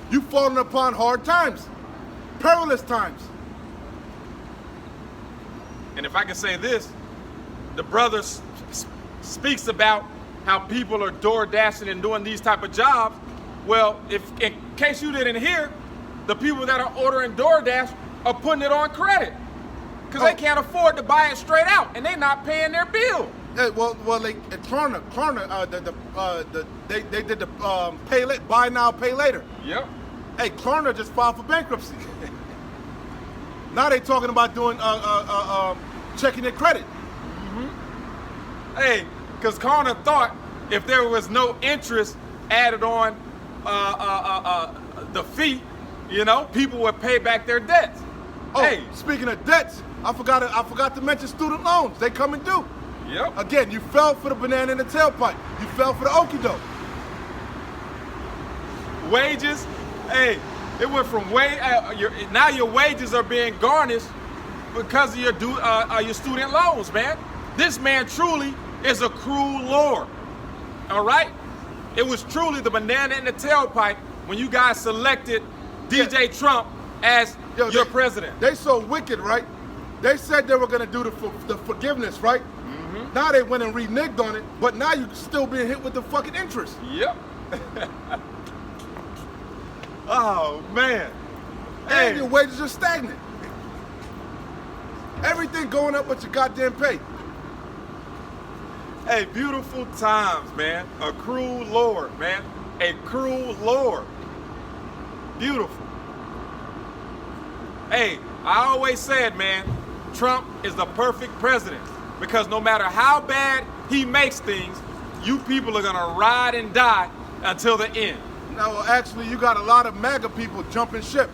You've fallen upon hard times, perilous times. And if I can say this, the brother speaks about how people are door dashing and doing these type of jobs. Well, if in case you didn't hear, the people that are ordering DoorDash are putting it on credit because they can't afford to buy it straight out, and they're not paying their bill. Yeah, well, Klarna, they did the buy now, pay later. Yep. Hey, Klarna just filed for bankruptcy. Now they talking about doing checking their credit. Hey, because Klarna thought if there was no interest added on the fee, you know, people would pay back their debts. Oh, hey, speaking of debts, I forgot to mention student loans. They coming due. Yep. Again, you fell for the banana in the tailpipe. You fell for the okie doke. Wages, hey, it went from now your wages are being garnished because of your student loans, man. This man truly is a cruel lord. All right? It was truly the banana in the tailpipe when you guys selected DJ Trump as your president. They so wicked, right? They said they were going to do the forgiveness, right? Now they went and reneged on it, but now you're still being hit with the fucking interest. Yep. Oh, man. And your wages are stagnant. Everything going up but your goddamn pay. Hey, beautiful times, man. A cruel lord, man. A cruel lord. Beautiful. Hey, I always said, man, Trump is the perfect president because no matter how bad he makes things, you people are gonna ride and die until the end. Now, actually, you got a lot of MAGA people jumping ship.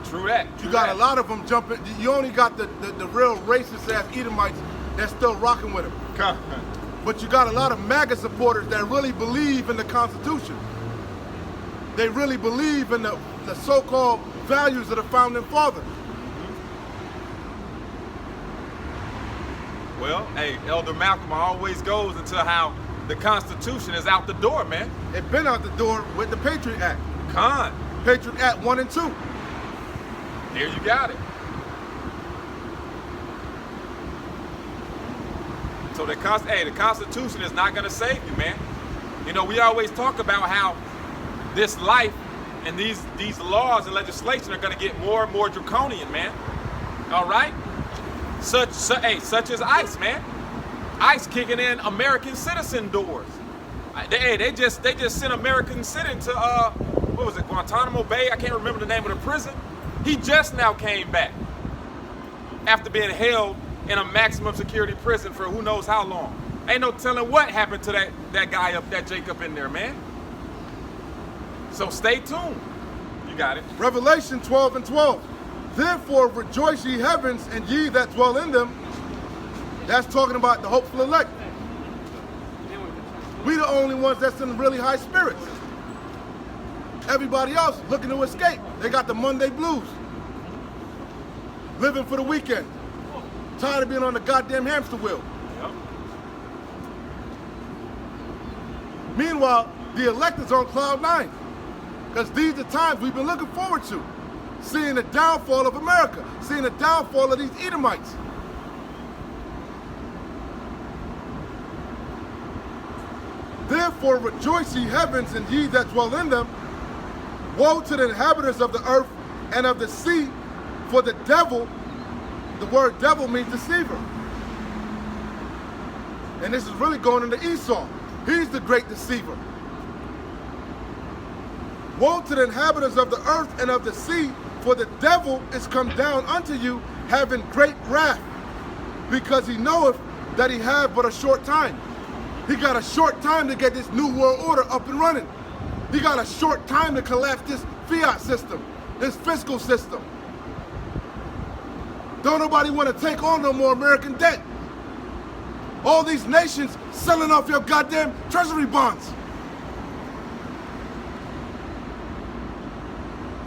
True that. You got a lot of them jumping. You only got the real racist ass Edomites that's still rocking with him. But you got a lot of MAGA supporters that really believe in the Constitution. They really believe in the so-called values of the Founding Fathers. Well, hey, Elder Malcolm always goes into how the Constitution is out the door, man. It's been out the door with the Patriot Act. Con. Patriot Act 1 and 2. Here you got it. So the Constitution is not going to save you, man. You know, we always talk about how this life and these laws and legislation are going to get more and more draconian, man. All right? Such as ICE, man. ICE kicking in American citizen doors. They just sent American citizen to what was it, Guantanamo Bay? I can't remember the name of the prison. He just now came back after being held in a maximum security prison for who knows how long. Ain't no telling what happened to that guy up, that Jacob in there, man. So stay tuned. You got it. Revelation 12 and 12. Therefore rejoice ye heavens and ye that dwell in them. That's talking about the hopeful elect. We the only ones that's in really high spirits. Everybody else looking to escape. They got the Monday blues. Living for the weekend. Tired of being on the goddamn hamster wheel. Yep. Meanwhile, the elect is on cloud 9. Because these are times we've been looking forward to. Seeing the downfall of America. Seeing the downfall of these Edomites. Therefore rejoice ye heavens and ye that dwell in them. Woe to the inhabitants of the earth and of the sea, for the devil, the word devil means deceiver. And this is really going into Esau. He's the great deceiver. Woe to the inhabitants of the earth and of the sea, for the devil is come down unto you, having great wrath, because he knoweth that he hath but a short time. He got a short time to get this new world order up and running. He got a short time to collapse this fiat system, this fiscal system. Don't nobody want to take on no more American debt. All these nations selling off your goddamn treasury bonds.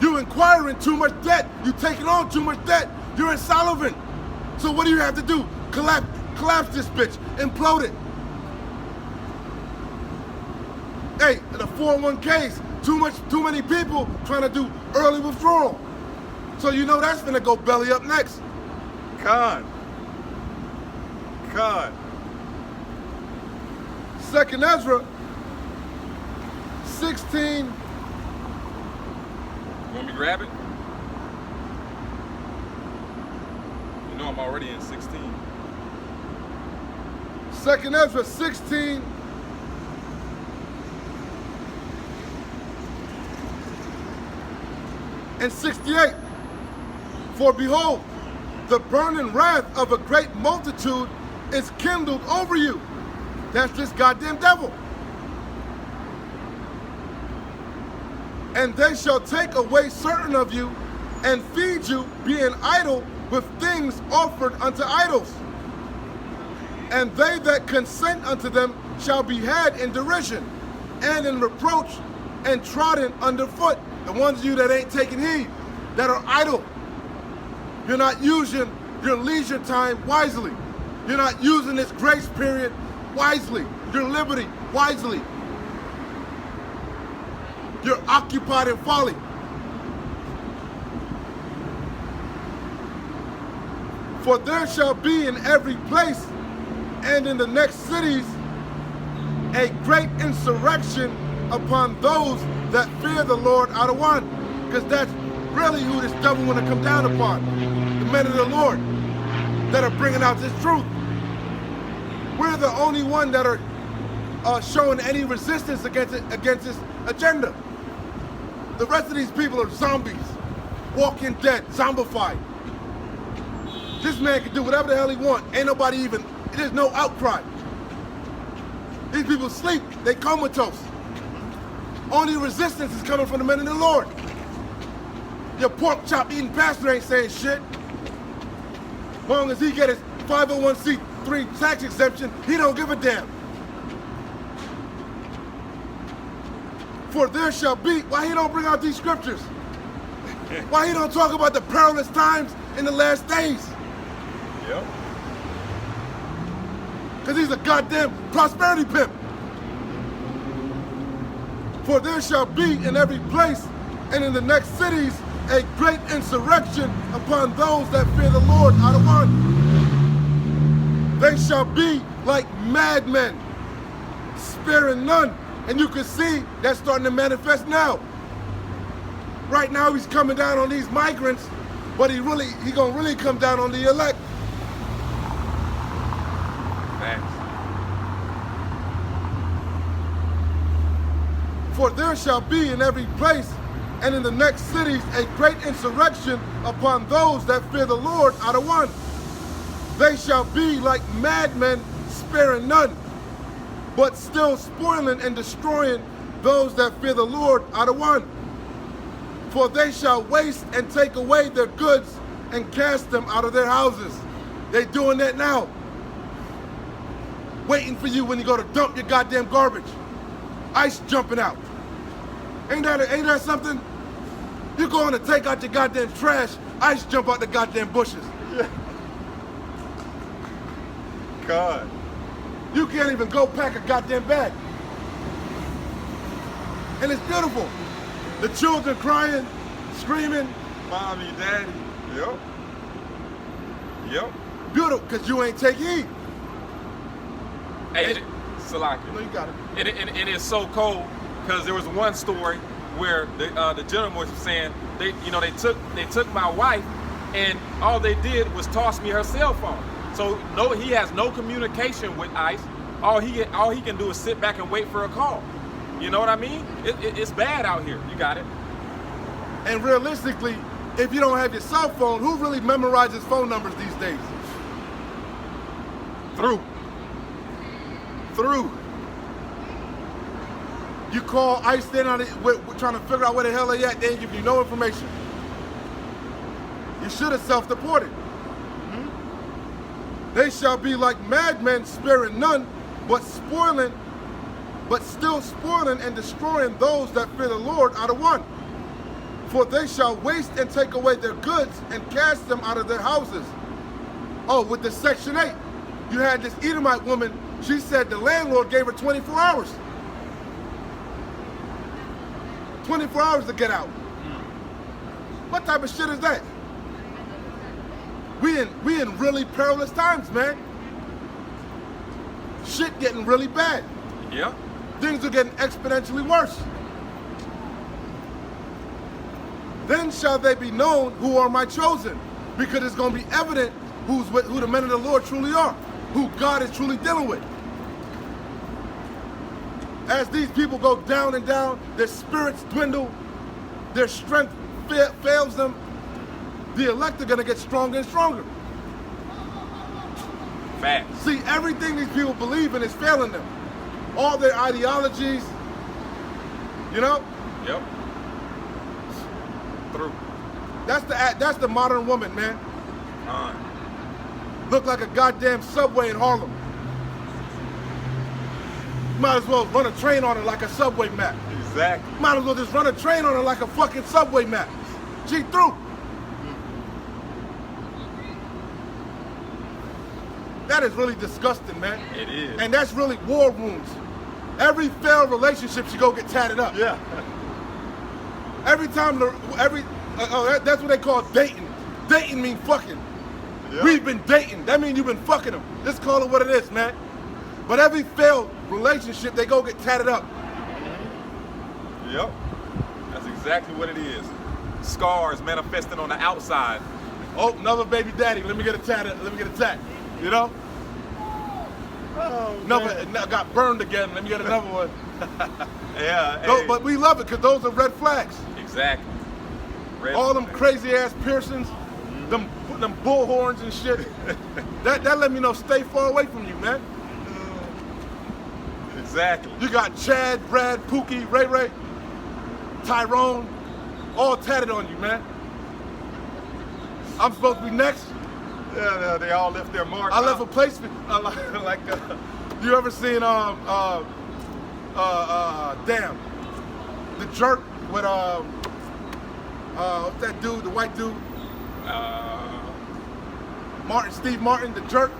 You acquiring too much debt. You taking on too much debt. You're insolvent. So what do you have to do? Collapse this bitch. Implode it. Hey, the 401ks, Too many people trying to do early withdrawal. So you know that's gonna go belly up next. Con. Second Ezra 16. You want me to grab it? You know I'm already in 16. Second Ezra 16. And 68. For behold, the burning wrath of a great multitude is kindled over you. That's this goddamn devil. And they shall take away certain of you and feed you, being idle with things offered unto idols. And they that consent unto them shall be had in derision and in reproach and trodden underfoot. The ones of you that ain't taking heed, that are idle. You're not using your leisure time wisely. You're not using this grace period wisely. Your liberty wisely. You're occupied in folly. For there shall be in every place and in the next cities a great insurrection upon those that fear the Lord out of one. Because that's really who this devil want to come down upon. The men of the Lord that are bringing out this truth. We're the only one that are showing any resistance against this agenda. The rest of these people are zombies, walking dead, zombified. This man can do whatever the hell he wants. Ain't nobody even, there's no outcry. These people sleep, they comatose. Only resistance is coming from the men of the Lord. Your pork chop eating pastor ain't saying shit. As long as he get his 501c3 tax exemption, he don't give a damn. For there shall be, why he don't bring out these scriptures? Why he don't talk about the perilous times in the last days? Yep. Because he's a goddamn prosperity pimp. For there shall be in every place and in the next cities a great insurrection upon those that fear the Lord out of one. They shall be like madmen, sparing none. And you can see that's starting to manifest now. Right now he's coming down on these migrants, but he gonna really come down on the elect. Thanks. For there shall be in every place and in the next cities a great insurrection upon those that fear the Lord out of one. They shall be like madmen, sparing none, but still spoiling and destroying those that fear the Lord out of one. For they shall waste and take away their goods and cast them out of their houses. They doing that now. Waiting for you when you go to dump your goddamn garbage. Ice jumping out. Ain't that something? You going to take out your goddamn trash, ice jump out the goddamn bushes. Yeah. God. You can't even go pack a goddamn bag. And it's beautiful. The children crying, screaming. Mommy, daddy. Yep. Yep. Beautiful, because you ain't take heed. Hey, Salaki. No, you got it. It is so cold because there was one story where the gentleman was saying they took my wife and all they did was toss me her cell phone. So no, he has no communication with ICE. All he can do is sit back and wait for a call. You know what I mean? It's bad out here. You got it. And realistically, if you don't have your cell phone, who really memorizes phone numbers these days? Through. You call ICE, they're we're trying to figure out where the hell they at. They ain't give you no information. You should have self-deported. They shall be like madmen, sparing none, but still spoiling and destroying those that fear the Lord out of one. For they shall waste and take away their goods and cast them out of their houses. Oh, with the Section 8, you had this Edomite woman. She said the landlord gave her 24 hours. 24 hours to get out. What type of shit is that? We in really perilous times, man. Shit getting really bad. Yeah. Things are getting exponentially worse. Then shall they be known who are my chosen, because it's going to be evident who the men of the Lord truly are, who God is truly dealing with. As these people go down and down, their spirits dwindle, their strength fails them, the elect are going to get stronger and stronger. Facts. See, everything these people believe in is failing them. All their ideologies, you know? Yep. Through. That's the modern woman, man. Fine. Look like a goddamn subway in Harlem. Might as well run a train on it like a subway map. Exactly. Might as well just run a train on it like a fucking subway map. She through. That is really disgusting, man. It is. And that's really war wounds. Every failed relationship should go get tatted up. Yeah. Every time, that's what they call dating. Dating means fucking. Yep. We've been dating. That means you've been fucking them. Just call it what it is, man. But every failed relationship, they go get tatted up. Yep. That's exactly what it is. Scars manifesting on the outside. Oh, another baby daddy. Let me get a tat. Let me get a tat. You know? Oh, Another got burned again. Let me get another one. Yeah. No, Hey. but we love it because those are red flags. Exactly. Red All them flag. crazy ass piercings, them bull horns and shit. that let me know stay far away from you, man. Exactly. You got Chad, Brad, Pookie, Ray Ray, Tyrone, all tatted on you, man. I'm supposed to be next. Yeah, they all left their mark. I left a placement. You ever seen damn, The Jerk with what's that dude, the white dude, Steve Martin, The Jerk.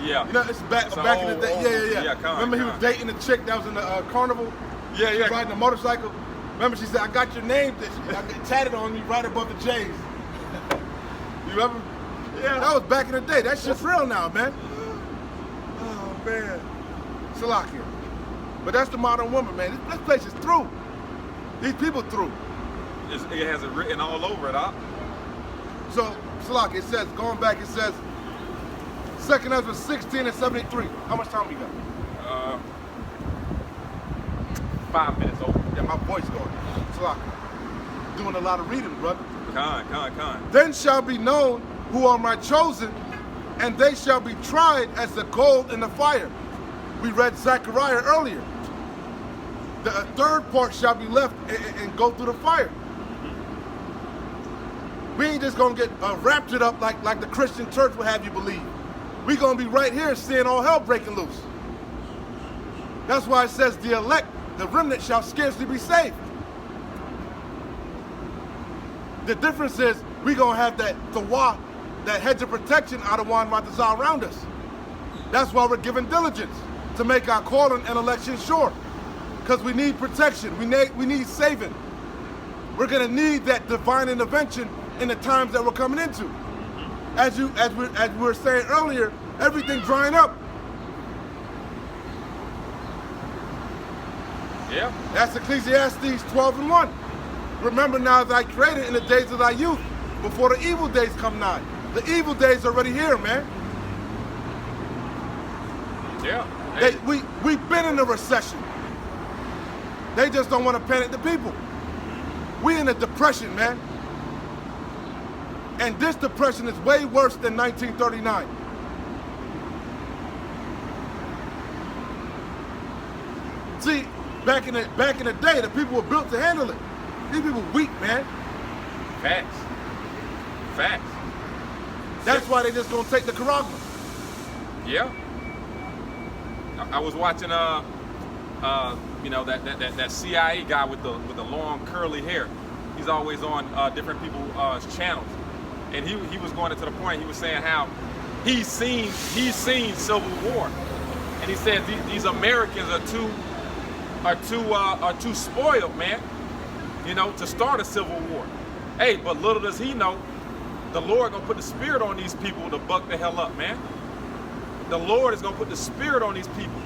Yeah. You know, it's back in the day. Yeah. Remember he was dating a chick that was in the carnival. Yeah, She was riding a motorcycle. Remember she said, "I got your name tatted on me right above the J's." You remember? Yeah. That was back in the day. That shit's real now, man. Oh man, Salakia. But that's the modern woman, man. This place is through. These people through. It has it written all over it, huh? So Salakia, it says, going back, it says, 2nd Ezra 16 and 73. How much time we got? 5 minutes over. Yeah, my voice going. Salakia. Doing a lot of reading, brother. Con. Then shall be known who are my chosen, and they shall be tried as the gold in the fire. We read Zechariah earlier. The third part shall be left and go through the fire. We ain't just gonna get raptured up like the Christian church would have you believe. We gonna be right here seeing all hell breaking loose. That's why it says the elect, the remnant shall scarcely be saved. The difference is we gonna have that tawah, that hedge of protection out of Wan Matazah around us. That's why we're giving diligence to make our calling and election sure. Because we need protection, we need saving. We're gonna need that divine intervention in the times that we're coming into. As we were saying earlier, everything drying up. Yeah. That's Ecclesiastes 12 and 1. Remember now thy creator in the days of thy youth, before the evil days come nigh. The evil days are already here, man. Yeah. We've been in a recession. They just don't want to panic the people. We in a depression, man. And this depression is way worse than 1939. See, back in the day, the people were built to handle it. These people weak, man. Facts. That's why they just gonna take the Caragma. Yeah. I was watching that CIA guy with the long curly hair. He's always on different people's channels, and he was going to the point. He was saying how he's seen Civil War, and he said these Americans are too spoiled, man. to start a civil war. Hey, but little does he know, the Lord gonna put the spirit on these people to buck the hell up, man. The Lord is gonna put the spirit on these people.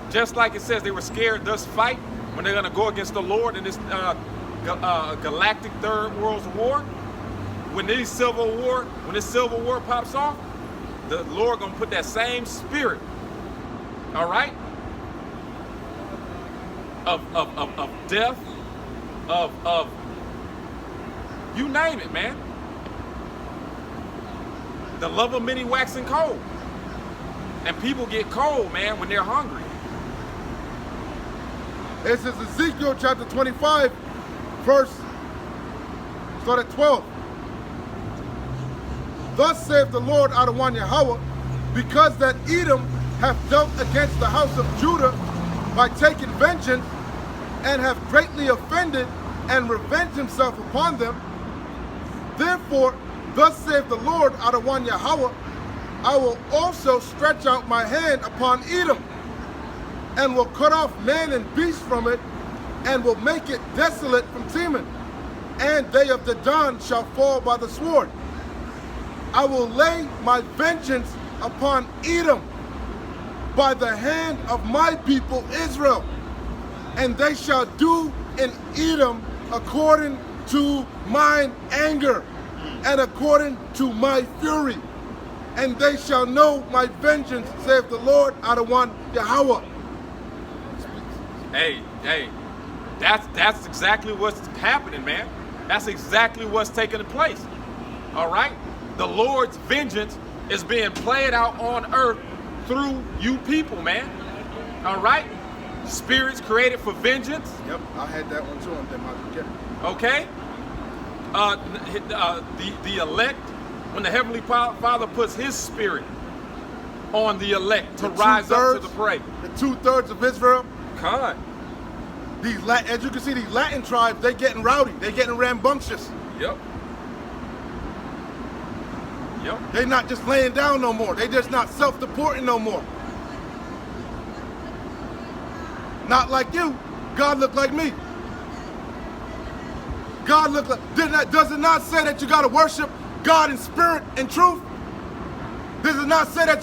Just like it says they were scared, thus fight, when they're gonna go against the Lord in this galactic third world war. When this civil war pops off, the Lord gonna put that same spirit, all right, of death, of you name it, man. The love of many waxing cold. And people get cold, man, when they're hungry. This is Ezekiel chapter 25, start at 12. Thus saith the Lord Adawan Yahweh, because that Edom hath dealt against the house of Judah by taking vengeance, and hath greatly offended, and revenged himself upon them. Therefore, thus saith the Lord Adawan Yahweh, I will also stretch out my hand upon Edom, and will cut off man and beast from it, and will make it desolate from Teman, and they of Dedan shall fall by the sword. I will lay my vengeance upon Edom by the hand of my people Israel, and they shall do in Edom according to mine anger and according to my fury. And they shall know my vengeance, saith the Lord Adawan Yahweh. Hey, that's exactly what's happening, man. That's exactly what's taking place. All right? The Lord's vengeance is being played out on earth through you people, man. All right? Spirits created for vengeance. Yep, I had that one too. I'm then I forget it. Okay? The elect, when the Heavenly Father puts His Spirit on the elect to rise up to the prey. The 2/3 of Israel. God. As you can see, these Latin tribes, they getting rowdy. They getting rambunctious. Yep. They not just laying down no more. They just not self-deporting no more. Not like you. God look like me. God look like. Does it not say that you gotta worship God in spirit and truth? Does it not say that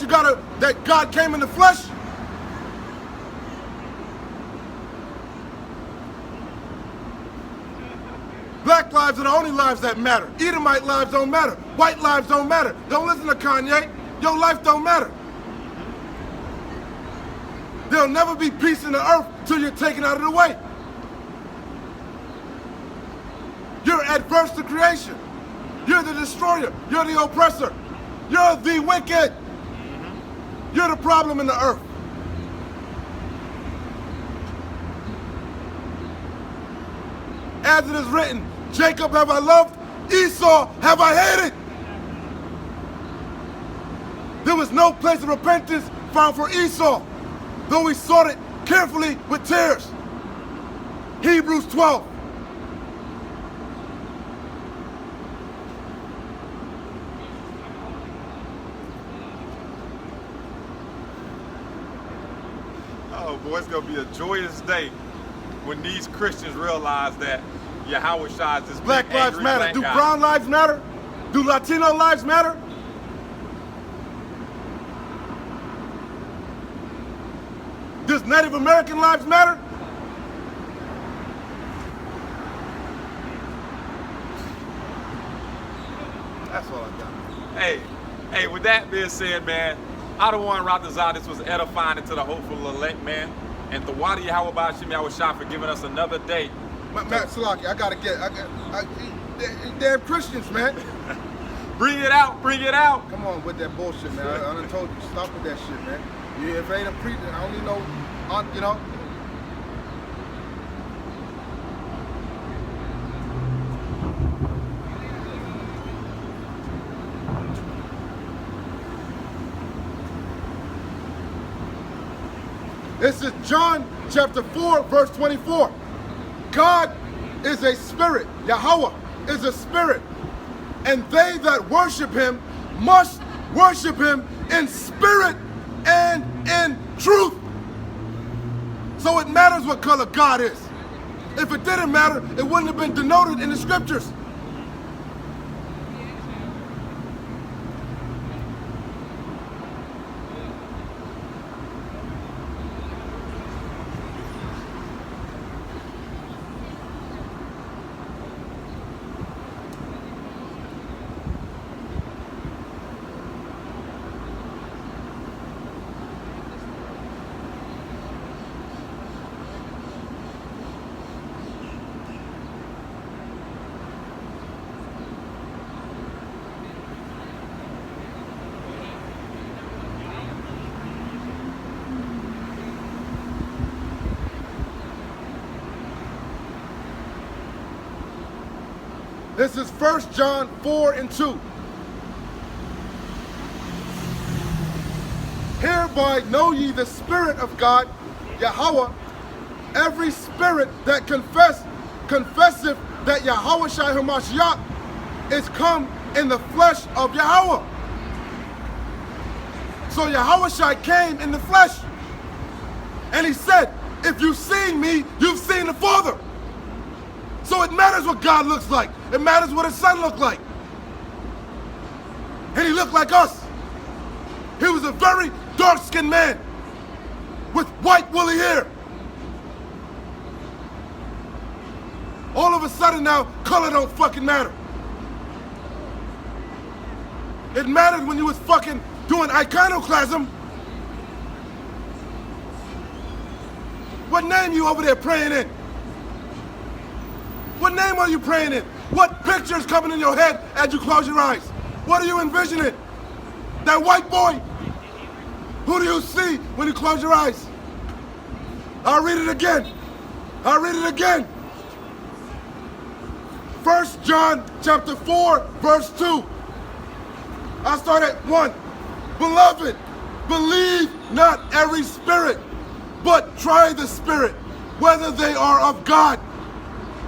that God came in the flesh? Black lives are the only lives that matter. Edomite lives don't matter. White lives don't matter. Don't listen to Kanye. Your life don't matter. There'll never be peace in the earth till you're taken out of the way. You're adverse to creation. You're the destroyer. You're the oppressor. You're the wicked. You're the problem in the earth. As it is written, Jacob have I loved, Esau have I hated. There was no place of repentance found for Esau, though he sought it carefully with tears. Hebrews 12. Oh boy, it's gonna be a joyous day when these Christians realize that Yahweh Shai is this Black big, lives angry matter. black Do guy. brown lives matter? Do Latino lives matter? Does Native American lives matter? That's all I got. Hey, with that being said, man, Adawan Ratazah, this was edifying into the hopeful elect, man. And the Wadi Yahweh Bashim Yahweh Shai for giving us another day. Matt Salaki, damn Christians, man. Bring it out, bring it out. Come on with that bullshit, man. I done told you, stop with that shit, man. If it ain't a preacher, I only know, you know. This is John chapter 4, verse 24. God is a spirit. Yahweh is a spirit. And they that worship him must worship him in spirit and in truth. So it matters what color God is. If it didn't matter, it wouldn't have been denoted in the scriptures. This is 1 John 4 and 2. Hereby know ye the Spirit of God, Yahweh. Every spirit that confesseth that Yahweh Shai HaMashiach is come in the flesh of Yahweh. So Yahweh Shai came in the flesh. And he said, if you've seen me, you've seen the Father. So it matters what God looks like. It matters what his son looked like. And he looked like us. He was a very dark-skinned man with white woolly hair. All of a sudden now, color don't fucking matter. It mattered when you was fucking doing iconoclasm. What name you over there praying in? What name are you praying in? What picture is coming in your head as you close your eyes? What are you envisioning? That white boy? Who do you see when you close your eyes? I'll read it again. I'll read it again. 1 John chapter 4, verse 2. I'll start at 1. Beloved, believe not every spirit, but try the spirit, whether they are of God.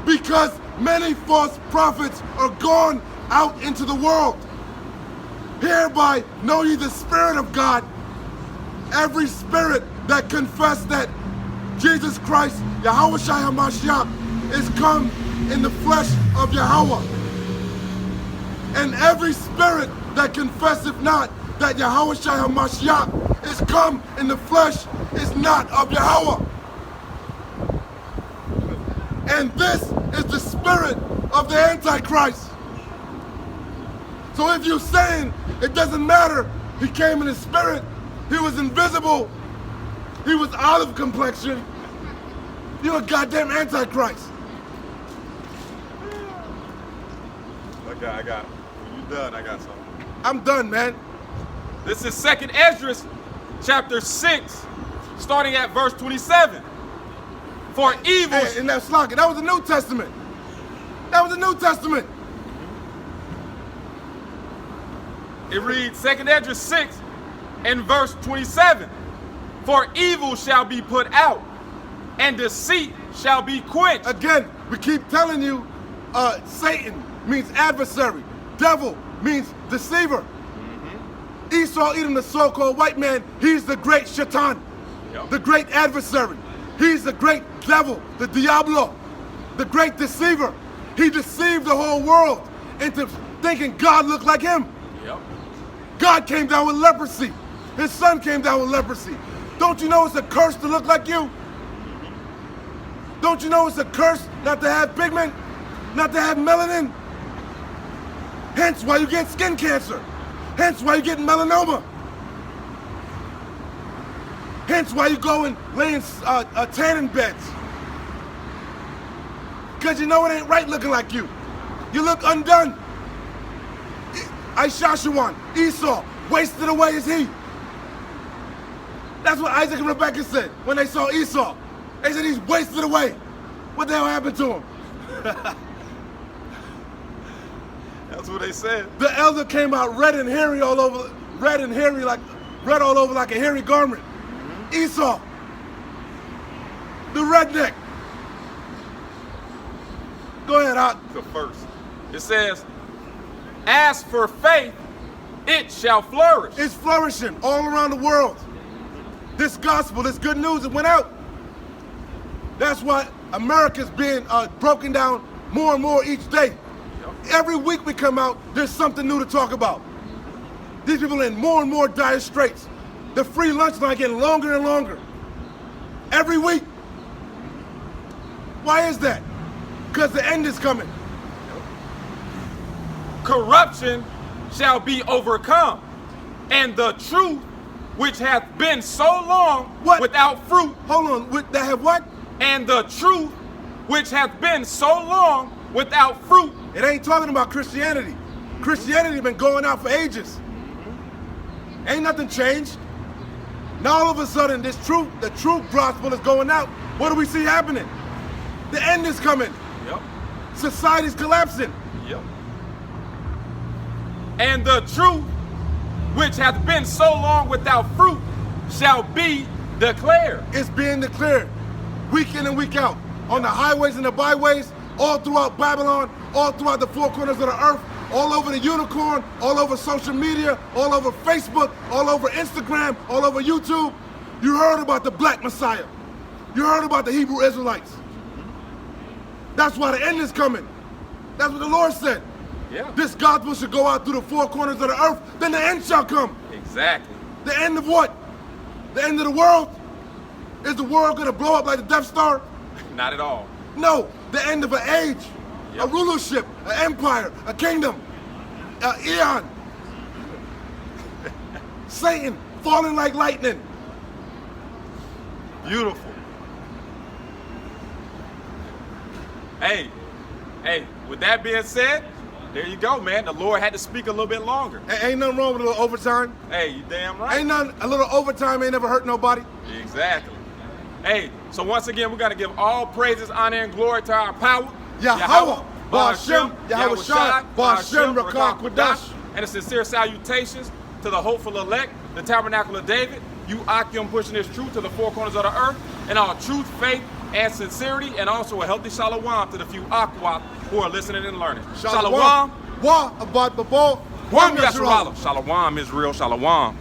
Because many false prophets are gone out into the world. Hereby know ye the Spirit of God. Every spirit that confess that Jesus Christ, Yahweh Shai HaMashiach, is come in the flesh of Yahweh. And every spirit that confesseth not that Yahweh Shai HaMashiach is come in the flesh is not of Yahweh. And this is the spirit of the Antichrist. So if you're saying it doesn't matter, he came in his spirit, he was invisible, he was olive complexion, you're a goddamn Antichrist. I got. When you done, I got something. I'm done, man. This is 2nd Esdras, chapter 6, starting at verse 27. For evil. Hey, and that's Slocky. That was the New Testament. That was the New Testament. It reads 2nd Esdras 6 and verse 27. For evil shall be put out, and deceit shall be quenched. Again, we keep telling you, Satan means adversary. Devil means deceiver. Esau, Edom, the so-called white man, he's the great Shaitan, the great adversary. He's the great devil, the Diablo, the great deceiver. He deceived the whole world into thinking God looked like him. God came down with leprosy. His son came down with leprosy. Don't you know it's a curse to look like you? Don't you know it's a curse not to have pigment, not to have melanin? Hence why you get skin cancer. Hence why you get melanoma. Hence why you go and lay in tanning beds. Because you know it ain't right looking like you. You look undone. Ishashawan, Esau, wasted away is he. That's what Isaac and Rebekah said when they saw Esau. They said he's wasted away. What the hell happened to him? That's what they said. The elder came out red and hairy all over, red all over like a hairy garment. Esau, the redneck. Go ahead, Hot. The first. It says, as for faith, it shall flourish. It's flourishing all around the world. This gospel, this good news, it went out. That's why America's being broken down more and more each day. Every week we come out, there's something new to talk about. These people are in more and more dire straits. The free lunch line getting longer and longer. Every week. Why is that? Because the end is coming. Corruption shall be overcome, and the truth, which hath been so long without fruit. Hold on, that have what? And the truth, which hath been so long without fruit. It ain't talking about Christianity. Christianity been going out for ages. Ain't nothing changed. Now all of a sudden, the truth gospel is going out. What do we see happening? The end is coming. Yep. Society's collapsing. Yep. And the truth, which hath been so long without fruit, shall be declared. It's being declared week in and week out on the highways and the byways, all throughout Babylon, all throughout the four corners of the earth, all over the unicorn, all over social media, all over Facebook, all over Instagram, all over YouTube. You heard about the Black Messiah. You heard about the Hebrew Israelites. That's why the end is coming. That's what the Lord said. Yeah. This gospel should go out through the four corners of the earth, then the end shall come. Exactly. The end of what? The end of the world? Is the world gonna blow up like the Death Star? Not at all. No, the end of an age, Yep. a rulership, an empire, a kingdom, an eon. Satan falling like lightning. Beautiful. Hey, with that being said, there you go, man. The Lord had to speak a little bit longer. Ain't nothing wrong with a little overtime. Hey, you damn right. Ain't nothing, a little overtime ain't never hurt nobody. Exactly. Hey, so once again, we're going to give all praises, honor, and glory to our power. Yahweh, Ba'ashem, Yahweh Shai, Ba'ashem, Rakah, Quadash. And a sincere salutations to the hopeful elect, the Tabernacle of David, you Akim pushing this truth to the four corners of the earth, and all truth, faith, and sincerity, and also a healthy shalom to the few Aqua who are listening and learning. Shalom. Wa Abad Babal. Shalom Israel. Shalom Israel. Shalom.